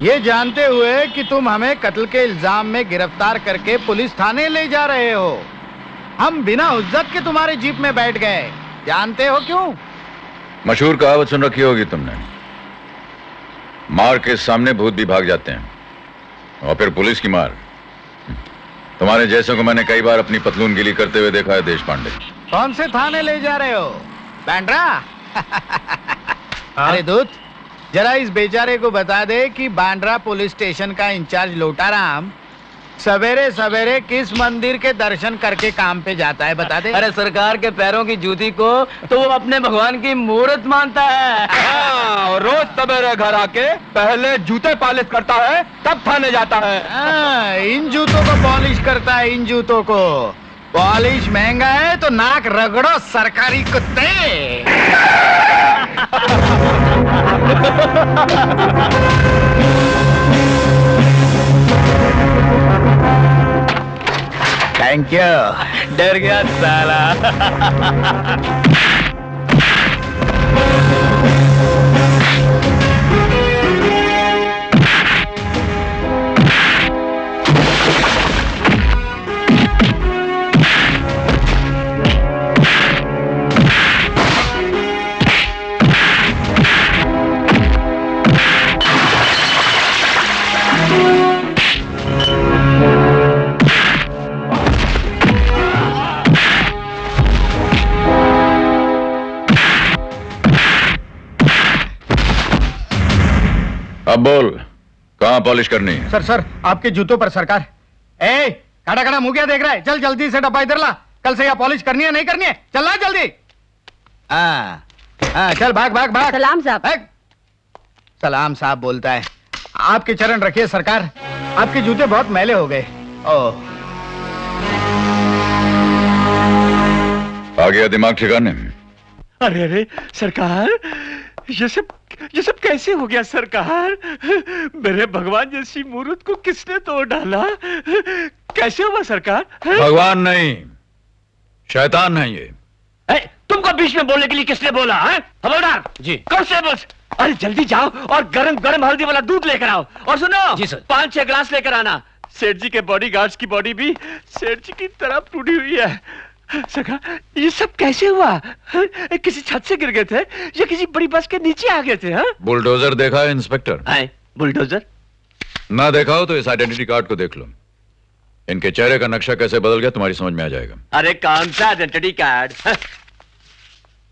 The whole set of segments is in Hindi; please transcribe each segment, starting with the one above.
ये जानते हुए कि तुम हमें कत्ल के इल्जाम में गिरफ्तार करके पुलिस थाने ले जा रहे हो, हम बिना हुज्जत के तुम्हारे जीप में बैठ गए। जानते हो क्यों? मशहूर कहावत सुन रखी होगी तुमने, मार के सामने भूत भी भाग जाते हैं, और फिर पुलिस की मार। तुम्हारे जैसों को मैंने कई बार अपनी पतलून गिली करते हुए देखा है। देश पांडे, कौन से थाने ले जा रहे हो? बांद्रा? अरे दूत, जरा इस बेचारे को बता दे कि बांद्रा पुलिस स्टेशन का इंचार्ज लोटाराम सवेरे सवेरे किस मंदिर के दर्शन करके काम पे जाता है, बता दे। अरे सरकार के पैरों की जूती को तो वो अपने भगवान की मूर्त मानता है। और रोज सवेरे घर आके पहले जूते पॉलिश करता है, तब थाने जाता है। इन जूतों को पॉलिश करता है, इन जूतों को। पॉलिश महंगा है तो नाक रगड़ो सरकारी कुत्ते। Thank you. डर गया साला। अब बोल, कहाँ पॉलिश करनी है? सर आपके जूतों पर सरकार। ए, खड़ा खड़ा मुंह क्या देख रहा है? चल जल्दी से डब्बा इधर ला। कल से यहाँ पॉलिश करनी है नहीं करनी है? चल ला जल्दी। चल भाग भाग भाग। सलाम साहब। सलाम साहब बोलता है। आपके चरण रखिए सरकार, आपके जूते बहुत मैले हो गए। ओह, आ गया दिमाग ठिकाने? अरे अरे सरकार, ये सब कैसे हो गया सरकार? मेरे भगवान जैसी मूर्त को किसने तोड़ डाला? कैसे हुआ सरकार? भगवान नहीं, शैतान है ये। तुमको बीच में बोलने के लिए किसने बोला? हवलदार जी। कांस्टेबल्स, अरे जल्दी जाओ और गरम गरम हल्दी वाला दूध लेकर आओ। और सुनो जी सर। 5-6 ग्लास लेकर आना। सेठ जी के बॉडीगार्ड्स की बॉडी भी सेठ जी की तरह टूटी हुई है। सरकार, ये सब कैसे हुआ? किसी छत से गिर गए थे या किसी बड़ी बस के नीचे आ गए थे? बुलडोजर देखा है इंस्पेक्टर? बुलडोजर ना देखा हो तो इस आइडेंटिटी कार्ड को देख लो। इनके चेहरे का नक्शा कैसे बदल गया तुम्हारी समझ में आ जाएगा। अरे कौन सा identity card?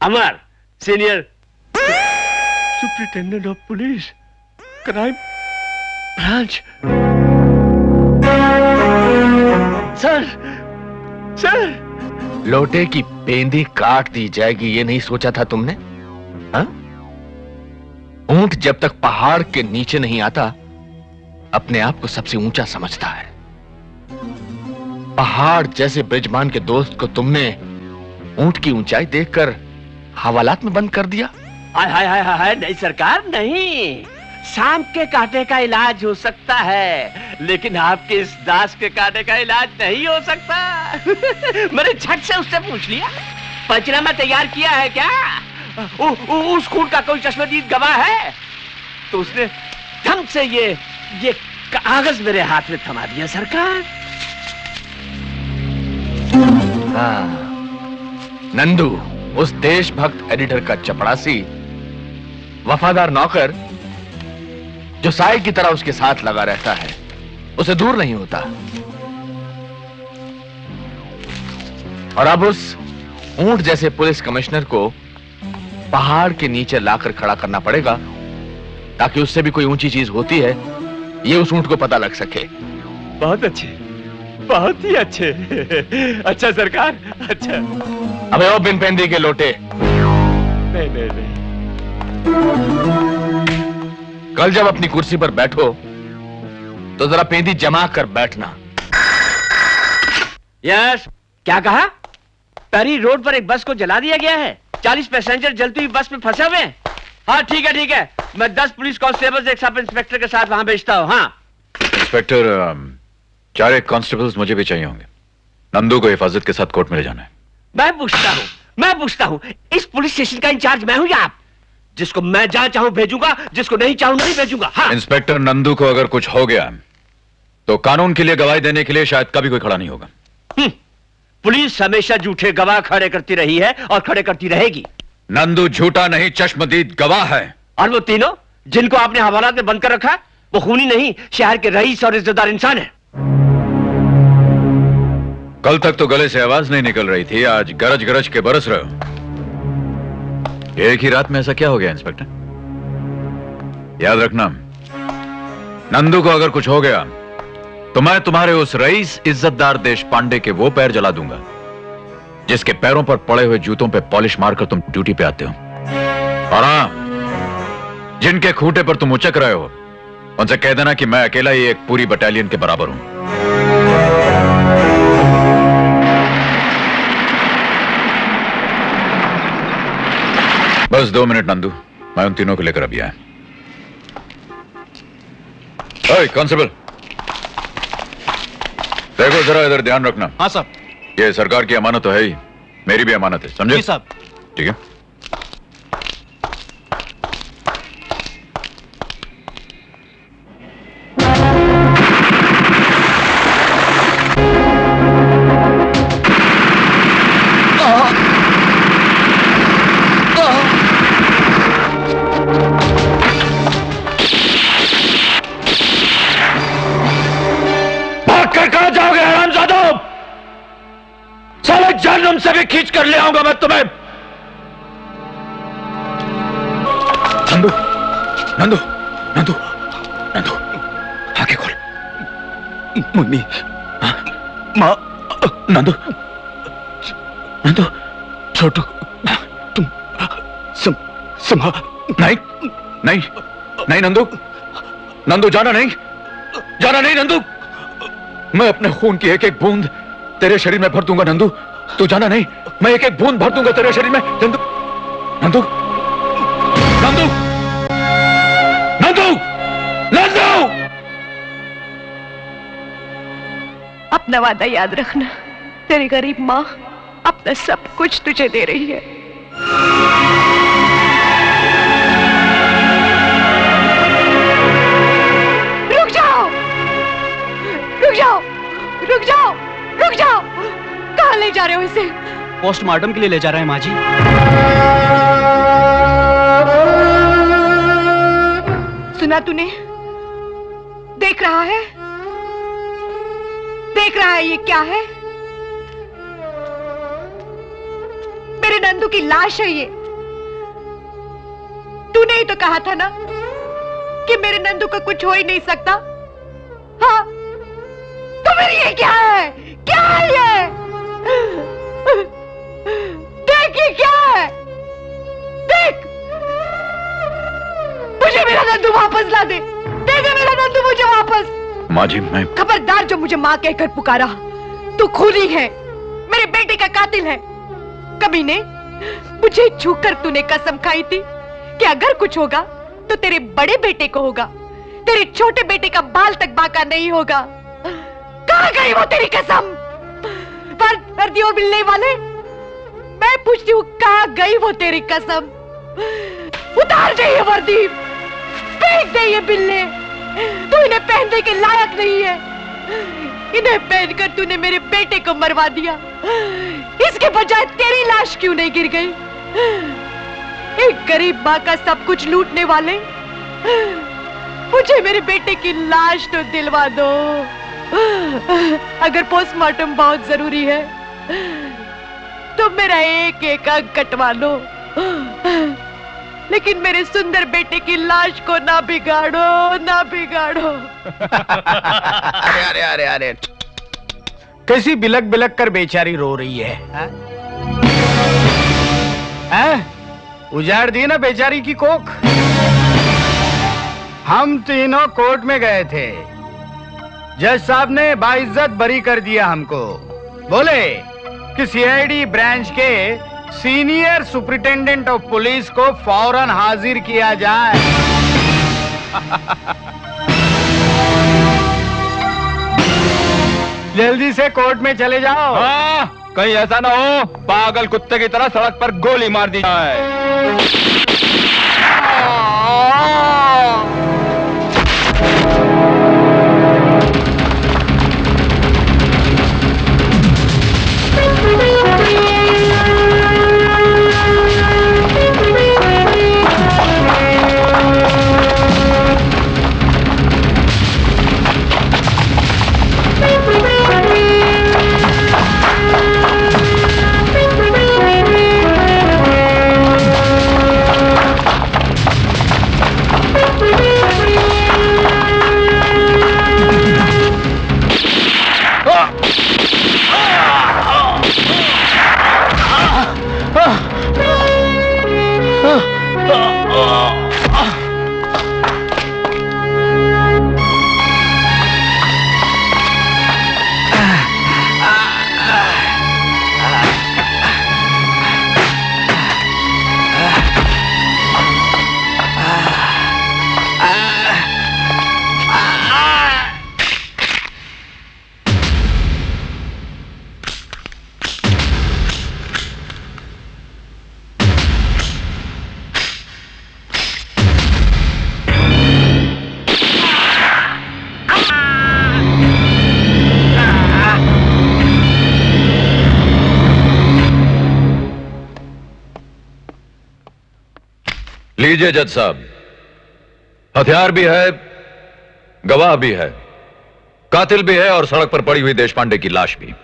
Amar senior superintendent of police, crime branch. Sir लोटे की पेंदी काट दी जाएगी ये नहीं सोचा था तुमने? हाँ? ऊंट जब तक पहाड़ के नीचे नहीं आता अपने आप को सबसे ऊंचा समझता है। पहाड़ जैसे ब्रिजमान के दोस्त को तुमने ऊंट की ऊंचाई देखकर हवालात में बंद कर दिया। हाय नहीं सरकार, नहीं। सांप के कांटे का इलाज हो सकता है, लेकिन आपके इस दास के कांटे का इलाज नहीं हो सकता। मैंने झट से उससे पूछ लिया, पंचनामा तैयार किया है क्या? उस खून का कोई चश्मदीद गवाह है? तो उसने धम से ये कागज मेरे हाथ में थमा दिया सरकार। हाँ, नंदू उस देशभक्त एडिटर का चपड़ासी वफादार नौकर जो साई की तरह उसके साथ लगा रहता है, उसे दूर नहीं होता। और अब उस ऊंट जैसे पुलिस कमिश्नर को पहाड़ के नीचे लाकर खड़ा करना पड़ेगा ताकि उससे भी कोई ऊंची चीज होती है ये उस ऊंट को पता लग सके। बहुत अच्छे, बहुत ही अच्छे। अच्छा सरकार, अच्छा। अबे ओ बिन पेंदी के लोटे, नहीं। कल जब अपनी कुर्सी पर बैठो तो जरा पेंदी जमा कर बैठना। यस, क्या कहा? पैरी रोड पर एक बस को जला दिया गया है। 40 पैसेंजर जलती हुई बस में फंसे हुए हैं। हाँ ठीक है, मैं 10 पुलिस कांस्टेबल्स एक सब इंस्पेक्टर के साथ वहां भेजता हूँ। हाँ इंस्पेक्टर, 4 कांस्टेबल्स मुझे भी चाहिए होंगे। नंदू को हिफाजत के साथ कोर्ट में ले जाना है। मैं पूछता हूँ, इस पुलिस स्टेशन का इंचार्ज मैं हूँ या आप? जिसको मैं जहां चाहूं भेजूंगा, जिसको नहीं चाहूं नहीं भेजूंगा। हाँ। इंस्पेक्टर नंदू को अगर कुछ हो गया तो कानून के लिए गवाही देने के लिए शायद कभी कोई खड़ा नहीं होगा। पुलिस हमेशा झूठे गवाह खड़े करती रही है और खड़े करती रहेगी। नंदू झूठा नहीं, चश्मदीद गवाह है। और वो तीनों जिनको आपने हवालात में बंद कर रखा, वो खूनी नहीं, शहर के रईस और इज्जतदार इंसान है। कल तक तो गले से आवाज नहीं निकल रही थी, आज गरज गरज के बरस रहे हो। एक ही रात में ऐसा क्या हो गया इंस्पेक्टर? याद रखना, नंदू को अगर कुछ हो गया तो मैं तुम्हारे उस रईस इज्जतदार देश पांडे के वो पैर जला दूंगा जिसके पैरों पर पड़े हुए जूतों पे पॉलिश मारकर तुम ड्यूटी पे आते हो। और हां, जिनके खूंटे पर तुम उचक रहे हो उनसे कह देना कि मैं अकेला ही एक पूरी बटालियन के बराबर हूं। बस 2 मिनट नंदू, मैं उन तीनों को लेकर अभी आया। कांस्टेबल, देखो जरा इधर ध्यान रखना। हाँ साहब। ये सरकार की अमानत तो है ही, मेरी भी अमानत है, समझे? जी साहब। ठीक है। जहन्नुम से भी खींच कर ले आऊंगा मैं तुम्हें। नंदू, नंदू, नंदू, नंदू, आंखें खोल। मम्मी, माँ, नंदू, नंदू, छोटू, तुम संभाल। नहीं, नहीं, नहीं नंदू, नंदू जाना नहीं, जाना नहीं नंदू। मैं अपने खून की एक एक बूंद तेरे शरीर में भर दूंगा नंदू, तू जाना नहीं। मैं एक एक बूंद भर दूंगा तेरे शरीर में नंदू, नंदू, नंदू, नंदू, नंदू। अपना वादा याद रखना, तेरी गरीब माँ अपना सब कुछ तुझे दे रही है। रुक जाओ, रुक जाओ, रुक जाओ, रुक जाओ। कहाँ ले जा रहे हो इसे? पोस्टमार्टम के लिए ले जा रहे हैं माँ जी। सुना तूने? देख रहा है, देख रहा है ये क्या है? मेरे नंदू की लाश है ये। तूने ही तो कहा था ना कि मेरे नंदू को कुछ हो ही नहीं सकता। हाँ, तो फिर ये क्या है? क्या है ये? देख ये क्या है? देख, मुझे मेरा नंदू वापस ला दे। दे दे मेरा नंदू मुझे वापस। माँ जी, मैं खबरदार जो मुझे माँ कहकर पुकारा। तू खूनी है, मेरे बेटे का कातिल है। कमीने, मुझे छूकर तूने कसम खाई थी कि अगर कुछ होगा तो तेरे बड़े बेटे को होगा, तेरे छोटे बेटे का बाल तक बांका नहीं होगा। कहाँ गई वो तेरी कसम? वर्दी और मिलने वाले, मैं पूछती हूँ कहाँ गई वो तेरी कसम? उतार दे ये वर्दी, फेंक दे ये बिल्ले। तू इन्हें पहनने के लायक नहीं है। इन्हें पहनकर तूने मेरे बेटे को मरवा दिया। इसके बजाय तेरी लाश क्यों नहीं गिर गई? एक गरीब माँ का सब कुछ लूटने वाले, मुझे मेरे बेटे की लाश तो दिलवा दो। अगर पोस्टमार्टम बहुत जरूरी है तो मेरा एक एक अंग कटवा लो, लेकिन मेरे सुंदर बेटे की लाश को ना बिगाड़ो, ना बिगाड़ो। अरे अरे अरे अरे, कैसी बिलक बिलक कर बेचारी रो रही है। हैं? उजाड़ दी ना बेचारी की कोख। हम तीनों कोर्ट में गए थे, जज साहब ने बाइज्जत बरी कर दिया हमको। बोले कि सीआईडी ब्रांच के सीनियर सुपरिटेंडेंट ऑफ पुलिस को फौरन हाजिर किया जाए। जल्दी से कोर्ट में चले जाओ। हाँ, कहीं ऐसा ना हो पागल कुत्ते की तरह सड़क पर गोली मार दी जाए। लीजिए जज साहब, हथियार भी है, गवाह भी है, कातिल भी है और सड़क पर पड़ी हुई देशपांडे की लाश भी।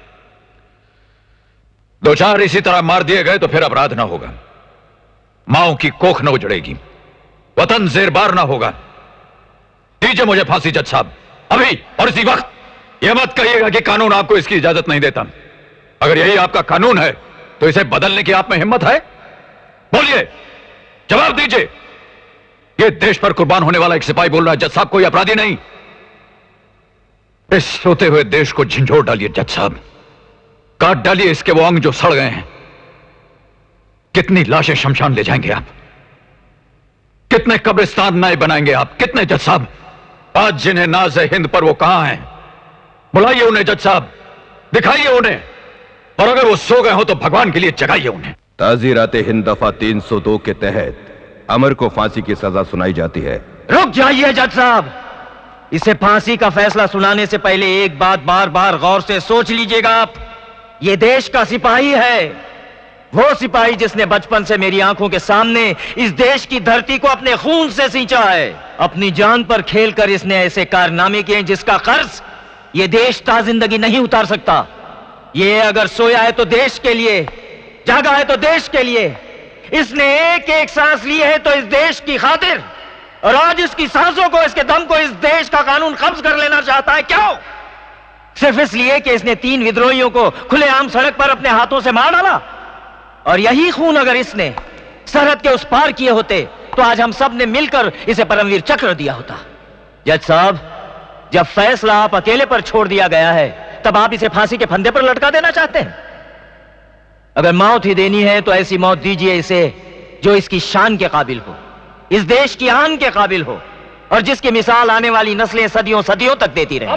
दो चार इसी तरह मार दिए गए तो फिर अपराध ना होगा, माओ की कोख न उजड़ेगी, वतन जेरबार ना होगा। दीजिए मुझे फांसी जज साहब, अभी और इसी वक्त। यह मत कहिएगा कि कानून आपको इसकी इजाजत नहीं देता। अगर यही आपका कानून है तो इसे बदलने की आप में हिम्मत है? बोलिए, जवाब दीजिए। यह देश पर कुर्बान होने वाला एक सिपाही बोल रहा है जज साहब, कोई अपराधी नहीं। इस सोते हुए देश को झंझोर डालिए जज साहब, काट डालिए इसके वो अंग जो सड़ गए हैं। कितनी लाशें शमशान ले जाएंगे आप? कितने कब्रिस्तान नए बनाएंगे आप? कितने जज साहब? आज जिन्हें नाज है हिंद पर वो कहां हैं? बुलाइए उन्हें जज साहब, दिखाइए उन्हें, और अगर वो सो गए हो तो भगवान के लिए जगाइए उन्हें। ताज़ीरात हिंद दफा 302 के तहत अमर को फांसी की सजा सुनाई जाती है। रुक जाइए जज साहब, इसे फांसी का फैसला सुनाने से पहले एक बात बार बार गौर से सोच लीजिएगा आप। ये देश का सिपाही है, वो सिपाही जिसने बचपन से मेरी आंखों के सामने इस देश की धरती को अपने खून से सींचा है। अपनी जान पर खेलकर इसने ऐसे कारनामे किए जिसका कर्ज ये देश ताजिंदगी नहीं उतार सकता। ये अगर सोया है तो देश के लिए, जागा है तो देश के लिए। इसने एक एक सांस ली है तो इस देश की खातिर, और आज इसकी सांसों को, इसके दम को इस देश का कानून कब्ज कर लेना चाहता है। क्यों? सिर्फ इसलिए कि इसने 3 विद्रोहियों को खुलेआम सड़क पर अपने हाथों से मार डाला। और यही खून अगर इसने सरहद के उस पार किए होते तो आज हम सब ने मिलकर इसे परमवीर चक्र दिया होता। जज साहब, जब फैसला आप अकेले पर छोड़ दिया गया है तब आप इसे फांसी के फंदे पर लटका देना चाहते हैं। अगर मौत ही देनी है तो ऐसी मौत दीजिए इसे जो इसकी शान के काबिल हो, इस देश की आन के काबिल हो, और जिसकी मिसाल आने वाली नस्लें सदियों सदियों तक देती रहे।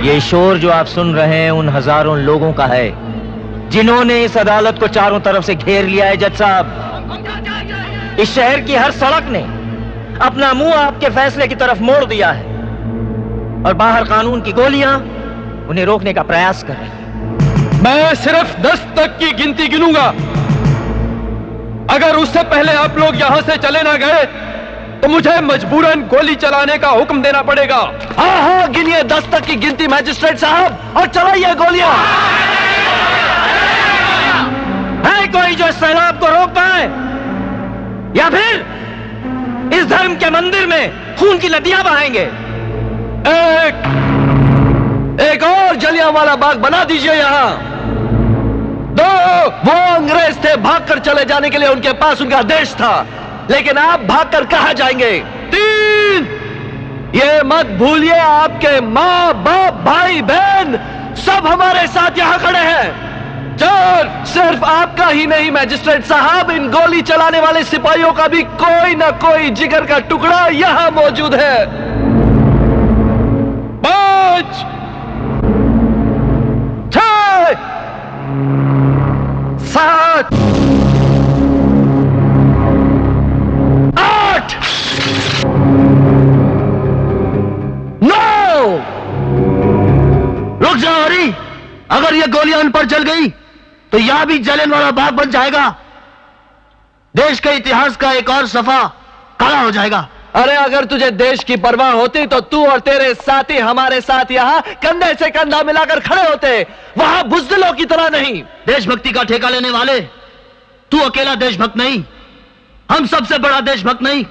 ये शोर जो आप सुन रहे हैं उन हजारों लोगों का है जिन्होंने इस अदालत को चारों तरफ से घेर लिया है। जज साहब, इस शहर की हर सड़क ने अपना मुंह आपके फैसले की तरफ मोड़ दिया है, और बाहर कानून की गोलियां उन्हें रोकने का प्रयास कर रही हैं। मैं सिर्फ 10 तक की गिनती गिनूंगा। अगर उससे पहले आप लोग यहां से चले ना गए तो मुझे मजबूरन गोली चलाने का हुक्म देना पड़ेगा। हाँ हाँ, गिनिए 10 तक की गिनती मैजिस्ट्रेट साहब, और चलाइए गोलियां। है कोई जो इस सैलाब को रोक पाए, या फिर इस धर्म के मंदिर में खून की नदियां बहाएंगे? एक और जलियांवाला बाग बना दीजिए यहां। 2, वो अंग्रेज थे, भागकर चले जाने के लिए उनके पास उनका देश था, लेकिन आप भागकर कहां जाएंगे? 3, ये मत भूलिए आपके माँ बाप भाई बहन सब हमारे साथ यहां खड़े हैं। 4, सिर्फ आपका ही नहीं मैजिस्ट्रेट साहब, इन गोली चलाने वाले सिपाहियों का भी कोई ना कोई जिगर का टुकड़ा यहां मौजूद है। 5, 6, 7, 8, 9। रुक जाओ हरी, अगर ये गोलियां उन पर चल गई तो यहां भी जलियांवाला बाग बन जाएगा। देश के इतिहास का एक और सफा काला हो जाएगा। अरे अगर तुझे देश की परवाह होती तो तू और तेरे साथी हमारे साथ यहाँ कंधे से कंधा मिलाकर खड़े होते, वहां बुज़दिलों की तरह नहीं। देशभक्ति का ठेका लेने वाले, तू अकेला देशभक्त नहीं, हम सबसे बड़ा देशभक्त नहीं।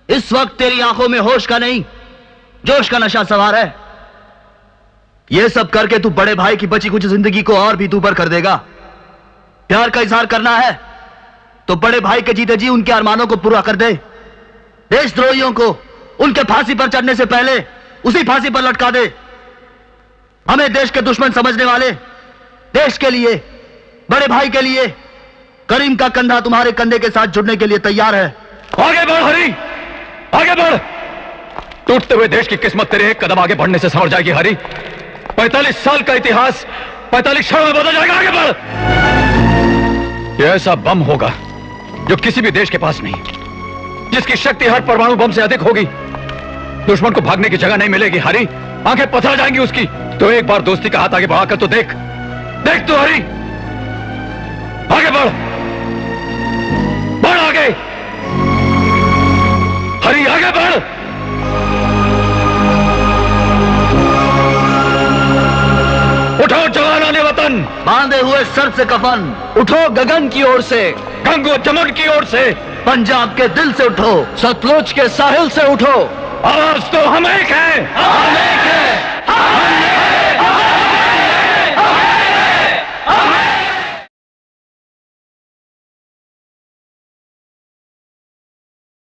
इस वक्त तेरी आंखों में होश का नहीं, जोश का नशा सवार है। यह सब करके तू बड़े भाई की बची कुछ जिंदगी को और भी दूभर कर देगा। प्यार का इजहार करना है तो बड़े भाई के जीते जी उनके अरमानों को पूरा कर दे। देशद्रोहियों को उनके फांसी पर चढ़ने से पहले उसी फांसी पर लटका दे। हमें देश के दुश्मन समझने वाले, देश के लिए, बड़े भाई के लिए करीम का कंधा तुम्हारे कंधे के साथ जुड़ने के लिए तैयार है। आगे बढ़ हरी, आगे बढ़। टूटते हुए देश की किस्मत तेरे एक कदम आगे बढ़ने से संवर जाएगी हरी। 45 साल का इतिहास 45 क्षण में बदल जाएगा। आगे बढ़। यह ऐसा बम होगा जो किसी भी देश के पास नहीं, जिसकी शक्ति हर परमाणु बम से अधिक होगी। दुश्मन को भागने की जगह नहीं मिलेगी हरी, आंखें पथरा जाएंगी उसकी। तो एक बार दोस्ती का हाथ आगे बढ़ाकर तो देख, देख तो हरी। आगे बढ़, बढ़ आगे, हरी आगे बढ़। उठो जवानाने वतन, बांधे हुए सर से कफन, उठो गगन की ओर से, गंगो जमुन की ओर से, पंजाब के दिल से उठो, सतलुज के साहिल से उठो। आवाज तो हम एक है, हम एक हैं, हम एक हैं।